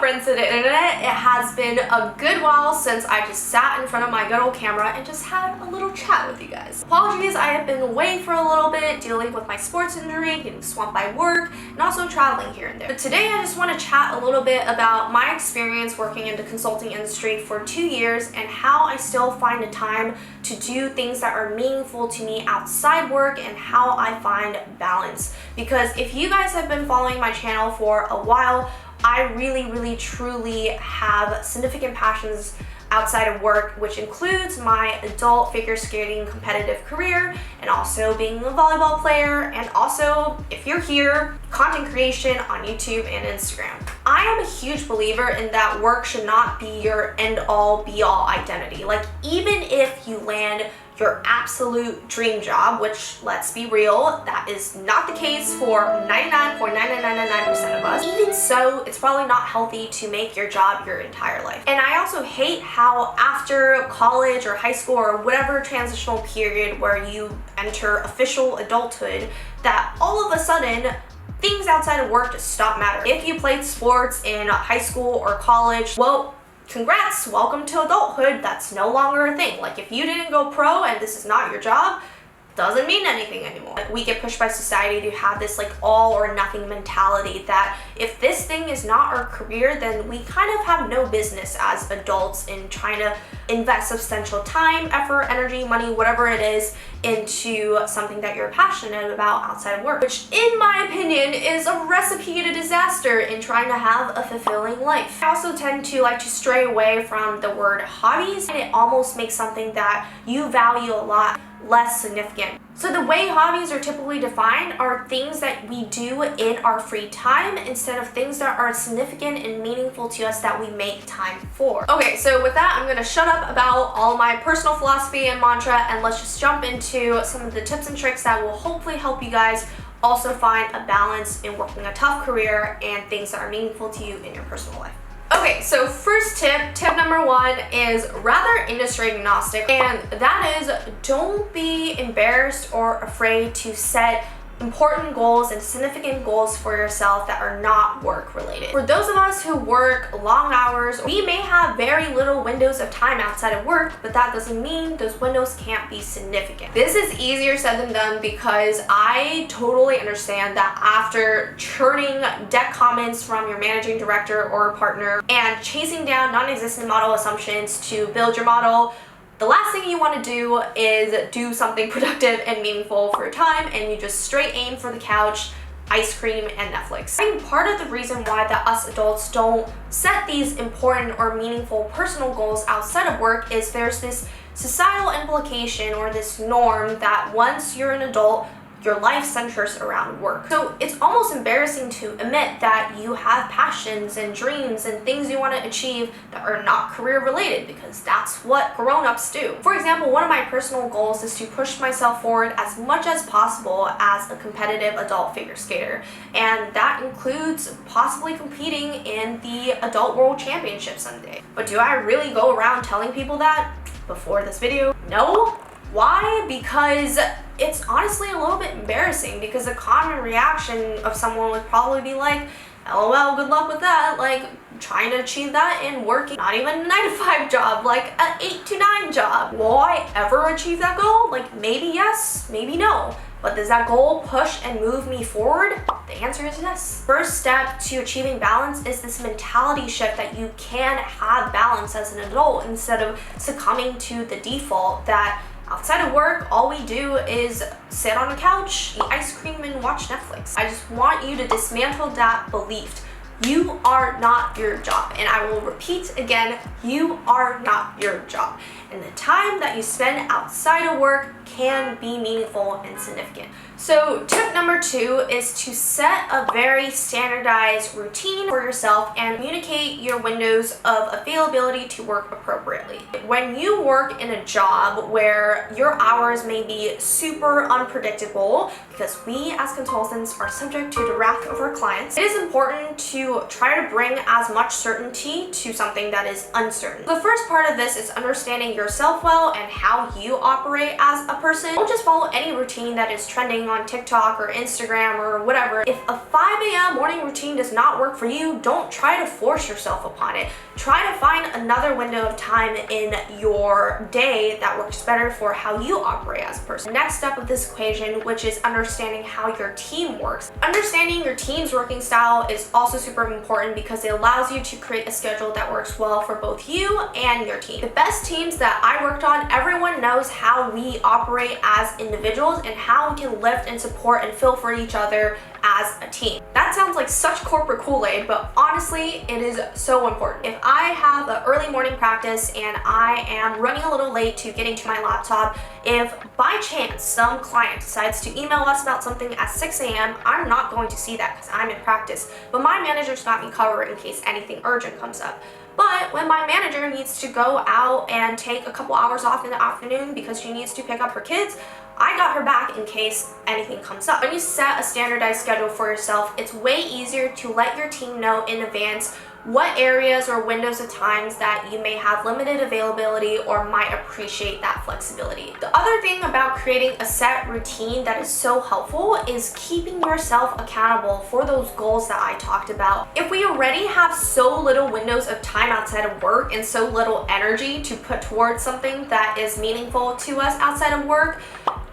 friends to the internet. It has been a good while since I just sat in front of my good old camera and just had a little chat with you guys. Apologies, I have been away for a little bit dealing with my sports injury, getting swamped by work, and also traveling here and there. But today I just want to chat a little bit about my experience working in the consulting industry for 2 years and how I still find the time to do things that are meaningful to me outside work and how I find balance. Because if you guys have been following my channel for a while, I really truly have significant passions outside of work, which includes my adult figure skating competitive career and also being a volleyball player, and also, if you're here, content creation on YouTube and Instagram. I am a huge believer in that work should not be your end-all be-all identity. Like, even if you land your absolute dream job, which, let's be real, that is not the case for 99.99999% of us. Even so, it's probably not healthy to make your job your entire life. And I also hate how after college or high school or whatever transitional period where you enter official adulthood, that all of a sudden things outside of work just stop mattering. If you played sports in high school or college, well, congrats, welcome to adulthood. That's no longer a thing. Like, if you didn't go pro and this is not your job, doesn't mean anything anymore. We get pushed by society to have this like all or nothing mentality that if this thing is not our career, then we kind of have no business as adults in trying to invest substantial time, effort, energy, money, whatever it is, into something that you're passionate about outside of work, which in my opinion is a recipe to disaster in trying to have a fulfilling life. I also tend to like to stray away from the word hobbies, and it almost makes something that you value a lot less significant. So the way hobbies are typically defined are things that we do in our free time instead of things that are significant and meaningful to us that we make time for. Okay, so with that, I'm gonna shut up about all my personal philosophy and mantra, and let's just jump into some of the tips and tricks that will hopefully help you guys also find a balance in working a tough career and things that are meaningful to you in your personal life. Okay, so first tip number 1 is rather industry agnostic, and that is don't be embarrassed or afraid to set important goals and significant goals for yourself that are not work related. For those of us who work long hours, we may have very little windows of time outside of work, but that doesn't mean those windows can't be significant. This is easier said than done because I totally understand that after churning deck comments from your managing director or partner and chasing down non-existent model assumptions to build your model, the last thing you want to do is do something productive and meaningful for your time, and you just straight aim for the couch, ice cream, and Netflix. I think part of the reason why that us adults don't set these important or meaningful personal goals outside of work is there's this societal implication or this norm that once you're an adult, your life centers around work. So it's almost embarrassing to admit that you have passions and dreams and things you want to achieve that are not career related, because that's what grown-ups do. For example, one of my personal goals is to push myself forward as much as possible as a competitive adult figure skater, and that includes possibly competing in the Adult World Championship someday. But do I really go around telling people that before this video? No. Why? Because it's honestly a little bit embarrassing, because the common reaction of someone would probably be like, LOL, good luck with that, like trying to achieve that in working not even a 9-to-5 job, like an 8 to 9 job. Will I ever achieve that goal? Like, maybe yes, maybe no. But does that goal push and move me forward? The answer is yes. First step to achieving balance is this mentality shift that you can have balance as an adult instead of succumbing to the default that outside of work, all we do is sit on a couch, eat ice cream, and watch Netflix. I just want you to dismantle that belief. You are not your job. And I will repeat again, you are not your job. And the time that you spend outside of work can be meaningful and significant. So tip number 2 is to set a very standardized routine for yourself and communicate your windows of availability to work appropriately. When you work in a job where your hours may be super unpredictable, because we as consultants are subject to the wrath of our clients, it is important to try to bring as much certainty to something that is uncertain. The first part of this is understanding yourself well and how you operate as a person. Don't just follow any routine that is trending on TikTok or Instagram or whatever. If a 5 a.m. morning routine does not work for you, don't try to force yourself upon it. Try to find another window of time in your day that works better for how you operate as a person. Next step of this equation, which is understanding how your team works. Understanding your team's working style is also super important because it allows you to create a schedule that works well for both you and your team. The best teams that I worked on, everyone knows how we operate as individuals and how we can lift and support and fill for each other as a team. That sounds like such corporate Kool-Aid, but honestly, it is so important. If I have an early morning practice and I am running a little late to getting to my laptop, if by chance some client decides to email us about something at 6 a.m., I'm not going to see that because I'm in practice, but my manager's got me covered in case anything urgent comes up. But when my manager needs to go out and take a couple hours off in the afternoon because she needs to pick up her kids, I got her back in case anything comes up. When you set a standardized schedule for yourself, it's way easier to let your team know in advance what areas or windows of times that you may have limited availability or might appreciate that flexibility. The other thing about creating a set routine that is so helpful is keeping yourself accountable for those goals that I talked about. If we already have so little windows of time outside of work and so little energy to put towards something that is meaningful to us outside of work,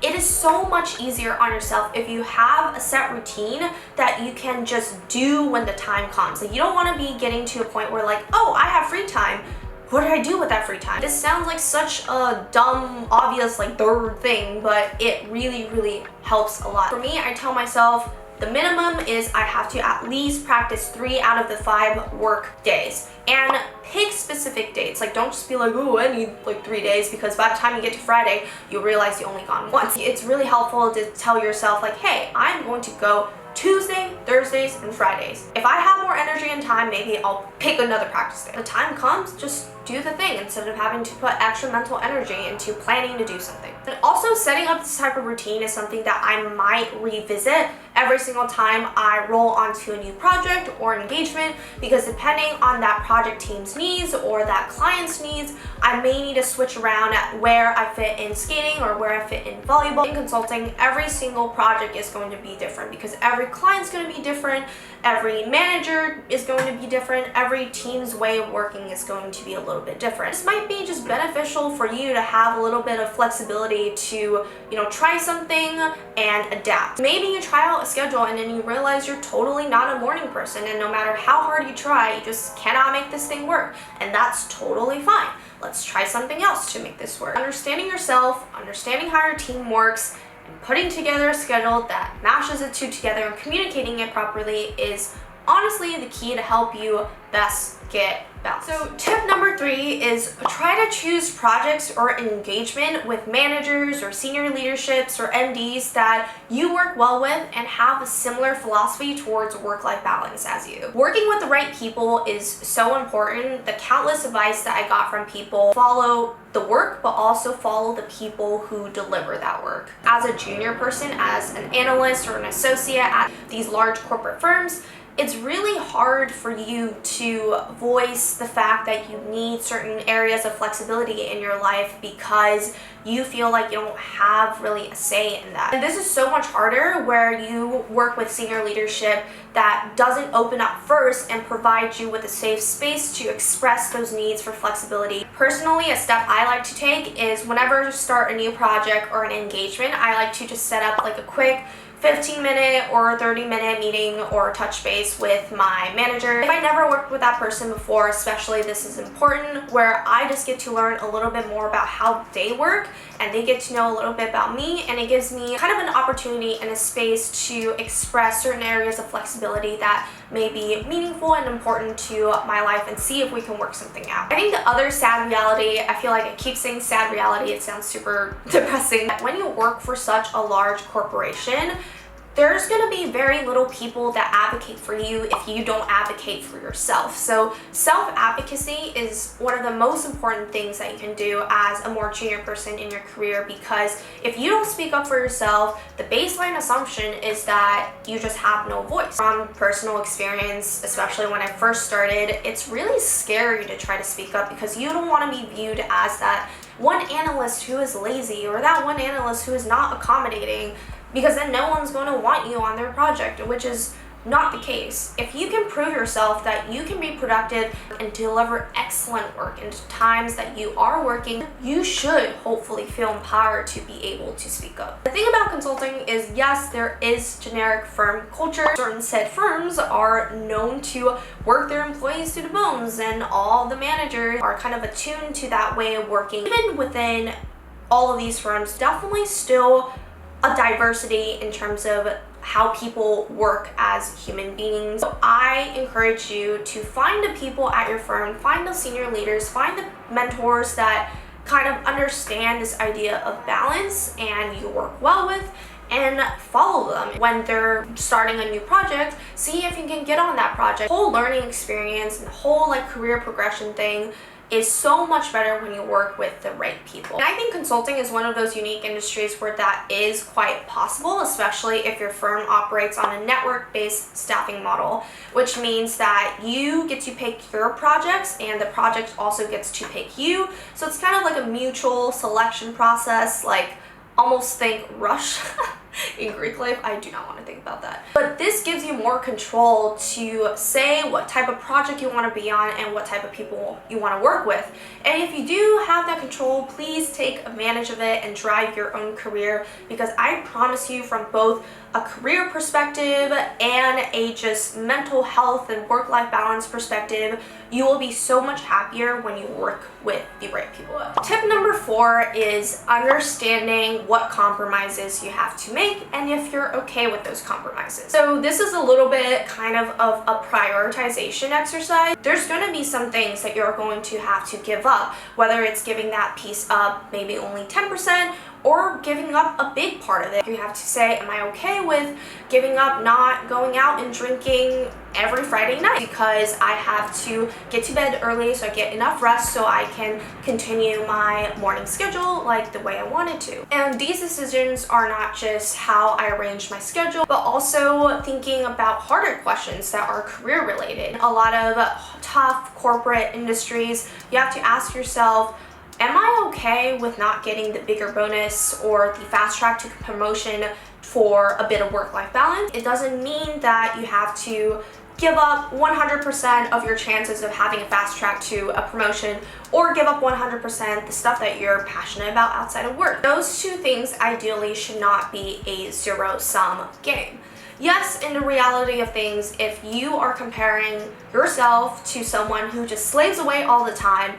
it is so much easier on yourself if you have a set routine that you can just do when the time comes. Like, you don't want to be getting to a point where like, oh, I have free time. What do I do with that free time? This sounds like such a dumb, obvious, like third thing, but it really, really helps a lot. For me, I tell myself the minimum is I have to at least practice 3 out of the 5 work days. And pick specific dates. Like, don't just be like, oh, I need like 3 days, because by the time you get to Friday, you'll realize you only gone once. It's really helpful to tell yourself like, hey, I'm going to go Tuesday, Thursdays, and Fridays. If I have more energy and time, maybe I'll pick another practice day. The time comes, just do the thing instead of having to put extra mental energy into planning to do something. And also, setting up this type of routine is something that I might revisit every single time I roll onto a new project or engagement, because depending on that project team's needs or that client's needs, I may need to switch around at where I fit in skating or where I fit in volleyball. In consulting, every single project is going to be different because every client's going to be different, every manager is going to be different, every team's way of working is going to be a little bit different. This might be just beneficial for you to have a little bit of flexibility to, try something and adapt. Maybe you try out a schedule and then you realize you're totally not a morning person, and no matter how hard you try, you just cannot make this thing work, and that's totally fine. Let's try something else to make this work. Understanding yourself, understanding how your team works, and putting together a schedule that mashes the two together and communicating it properly is honestly the key to help you best get balance. So tip number 3 is try to choose projects or engagement with managers or senior leaderships or MDs that you work well with and have a similar philosophy towards work-life balance as you. Working with the right people is so important. The countless advice that I got from people: follow the work, but also follow the people who deliver that work. As a junior person, as an analyst or an associate at these large corporate firms, it's really hard for you to voice the fact that you need certain areas of flexibility in your life because you feel like you don't have really a say in that. And this is so much harder where you work with senior leadership that doesn't open up first and provide you with a safe space to express those needs for flexibility. Personally, a step I like to take is whenever I start a new project or an engagement, I like to just set up like a quick 15-minute or 30-minute meeting or touch base with my manager. If I never worked with that person before, especially, this is important, where I just get to learn a little bit more about how they work and they get to know a little bit about me, and it gives me kind of an opportunity and a space to express certain areas of flexibility that may be meaningful and important to my life and see if we can work something out. I think the other sad reality, I feel like I keep saying sad reality, it sounds super depressing. When you work for such a large corporation, there's going to be very little people that advocate for you if you don't advocate for yourself. So self-advocacy is one of the most important things that you can do as a more junior person in your career, because if you don't speak up for yourself, the baseline assumption is that you just have no voice. From personal experience, especially when I first started, it's really scary to try to speak up because you don't want to be viewed as that one analyst who is lazy or that one analyst who is not accommodating. because then no one's going to want you on their project, which is not the case. If you can prove yourself that you can be productive and deliver excellent work in times that you are working, you should hopefully feel empowered to be able to speak up. The thing about consulting is, yes, there is generic firm culture. Certain said firms are known to work their employees to the bones, and all the managers are kind of attuned to that way of working. Even within all of these firms, definitely still a diversity in terms of how people work as human beings. So I encourage you to find the people at your firm, find the senior leaders, find the mentors that kind of understand this idea of balance and you work well with, and follow them. When they're starting a new project, see if you can get on that project. The whole learning experience and the whole like career progression thing is so much better when you work with the right people. And I think consulting is one of those unique industries where that is quite possible, especially if your firm operates on a network-based staffing model, which means that you get to pick your projects and the project also gets to pick you. So it's kind of like a mutual selection process, like almost think Rush. In Greek life, I do not want to think about that. But this gives you more control to say what type of project you want to be on and what type of people you want to work with. And if you do have that control, please take advantage of it and drive your own career, because I promise you, from both a career perspective and a just mental health and work-life balance perspective, you will be so much happier when you work with the right people. Tip number 4 is understanding what compromises you have to make and if you're okay with those compromises. So this is a little bit kind of a prioritization exercise. There's going to be some things that you're going to have to give up, whether it's giving that piece up maybe only 10%, or giving up a big part of it. You have to say, am I okay with giving up not going out and drinking every Friday night because I have to get to bed early so I get enough rest so I can continue my morning schedule like the way I wanted to. And these decisions are not just how I arrange my schedule, but also thinking about harder questions that are career related. A lot of tough corporate industries, you have to ask yourself, am I okay with not getting the bigger bonus or the fast track to promotion for a bit of work-life balance? It doesn't mean that you have to give up 100% of your chances of having a fast track to a promotion, or give up 100% the stuff that you're passionate about outside of work. Those two things ideally should not be a zero-sum game. Yes, in the reality of things, if you are comparing yourself to someone who just slaves away all the time,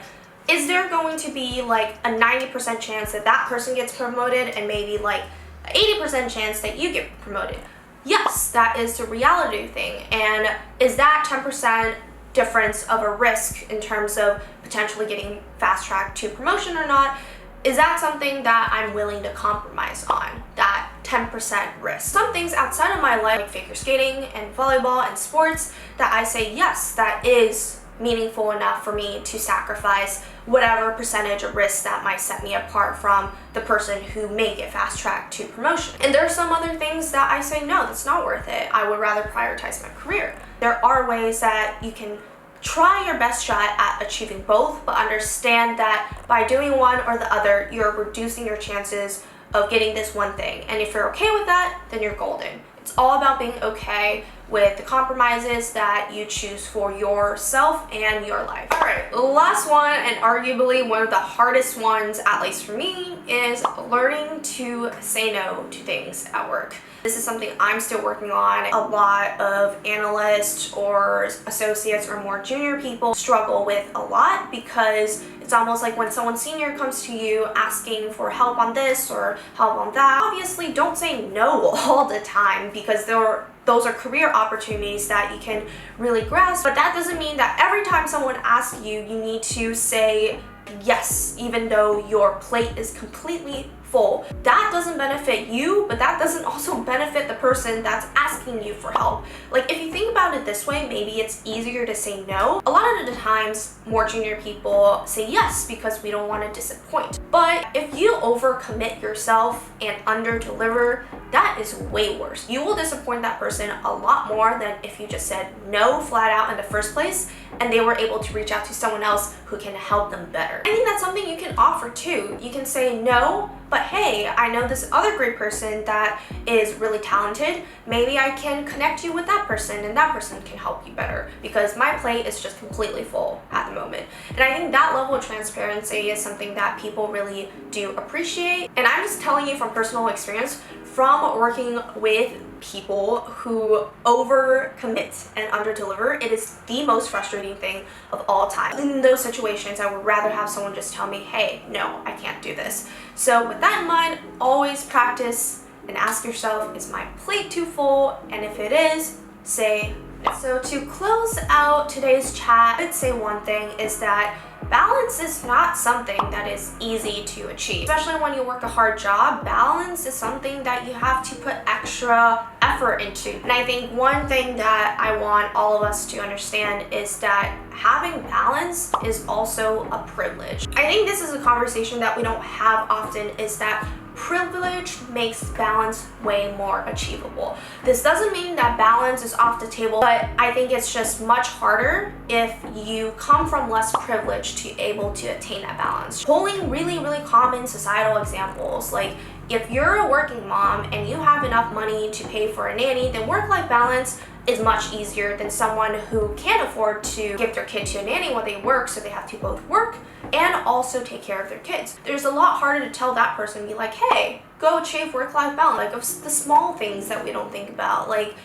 is there going to be like a 90% chance that that person gets promoted and maybe like an 80% chance that you get promoted? Yes, that is the reality thing. And is that 10% difference of a risk in terms of potentially getting fast track to promotion or not? Is that something that I'm willing to compromise on? That 10% risk. Some things outside of my life, like figure skating and volleyball and sports, that I say, yes, that is meaningful enough for me to sacrifice whatever percentage of risk that might set me apart from the person who may get fast track to promotion. And there are some other things that I say, no, that's not worth it. I would rather prioritize my career. There are ways that you can try your best shot at achieving both, but understand that by doing one or the other, you're reducing your chances of getting this one thing. And if you're okay with that, then you're golden. It's all about being okay with the compromises that you choose for yourself and your life. All right, last one, and arguably one of the hardest ones, at least for me, is learning to say no to things at work. This is something I'm still working on. A lot of analysts or associates or more junior people struggle with a lot, because it's almost like when someone senior comes to you asking for help on this or help on that, obviously don't say no all the time, because those are career opportunities that you can really grasp. But that doesn't mean that every time someone asks you, you need to say yes, even though your plate is completely full. That doesn't benefit you, but that doesn't also benefit the person that's asking you for help. Like, if you think about it this way, maybe it's easier to say no. A lot of the times, more junior people say yes because we don't want to disappoint. But But if you overcommit yourself and under-deliver, that is way worse. You will disappoint that person a lot more than if you just said no flat out in the first place and they were able to reach out to someone else who can help them better. I think that's something you can offer too. You can say no, but hey, I know this other great person that is really talented. Maybe I can connect you with that person and that person can help you better because my plate is just completely full at the moment. And I think that level of transparency is something that people really do appreciate. And I'm just telling you from personal experience, from working with people who overcommit and underdeliver, it is the most frustrating thing of all time. In those situations, I would rather have someone just tell me, hey, no, I can't do this. So with that in mind, always practice and ask yourself, is my plate too full? And if it is, say no. So to close out today's chat, I'd say one thing is that balance is not something that is easy to achieve. Especially when you work a hard job, balance is something that you have to put extra effort into. And I think one thing that I want all of us to understand is that having balance is also a privilege. I think this is a conversation that we don't have often, is that privilege makes balance way more achievable. This doesn't mean that balance is off the table, but I think it's just much harder if you come from less privilege to able to attain that balance. Pulling really common societal examples, like if you're a working mom and you have enough money to pay for a nanny, then work-life balance is much easier than someone who can't afford to give their kid to a nanny while they work, so they have to both work and also take care of their kids. There's a lot harder to tell that person, be like, hey, go achieve work-life balance. Like of the small things that we don't think about. Like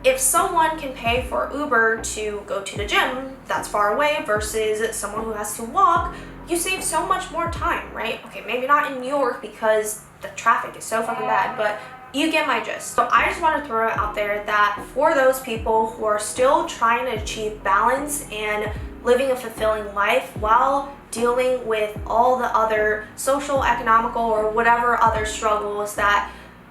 if someone can pay for Uber to go to the gym that's far away versus someone who has to walk, you save so much more time, right? Okay, maybe not in New York because the traffic is so fucking bad, but you get my gist. So I just want to throw it out there that for those people who are still trying to achieve balance and living a fulfilling life while dealing with all the other social, economical, or whatever other struggles that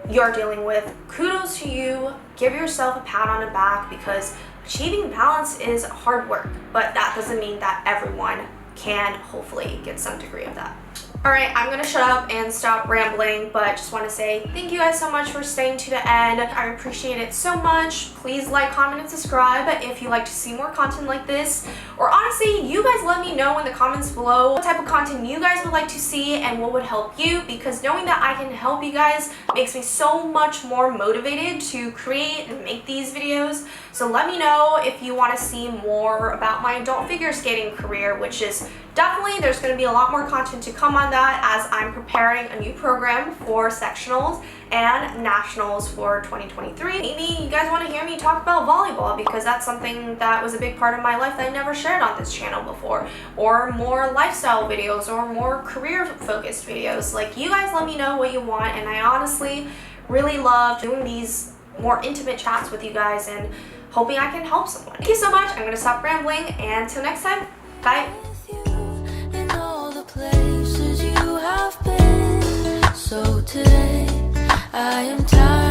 you're dealing with, kudos to you. Give yourself a pat on the back because achieving balance is hard work, but that doesn't mean that everyone can hopefully get some degree of that. Alright, I'm gonna shut up and stop rambling, but just want to say thank you guys so much for staying to the end. I appreciate it so much. Please like, comment, and subscribe if you like to see more content like this. Or honestly, you guys let me know in the comments below what type of content you guys would like to see and what would help you, because knowing that I can help you guys makes me so much more motivated to create and make these videos. So let me know if you want to see more about my adult figure skating career, which is definitely, there's going to be a lot more content to come on that as I'm preparing a new program for sectionals and nationals for 2023. Maybe you guys want to hear me talk about volleyball because that's something that was a big part of my life that I never shared on this channel before, or more lifestyle videos or more career focused videos. Like, you guys let me know what you want, and I honestly really love doing these more intimate chats with you guys and hoping I can help someone. Thank you so much. I'm going to stop rambling, and until next time, bye. So today I am tired.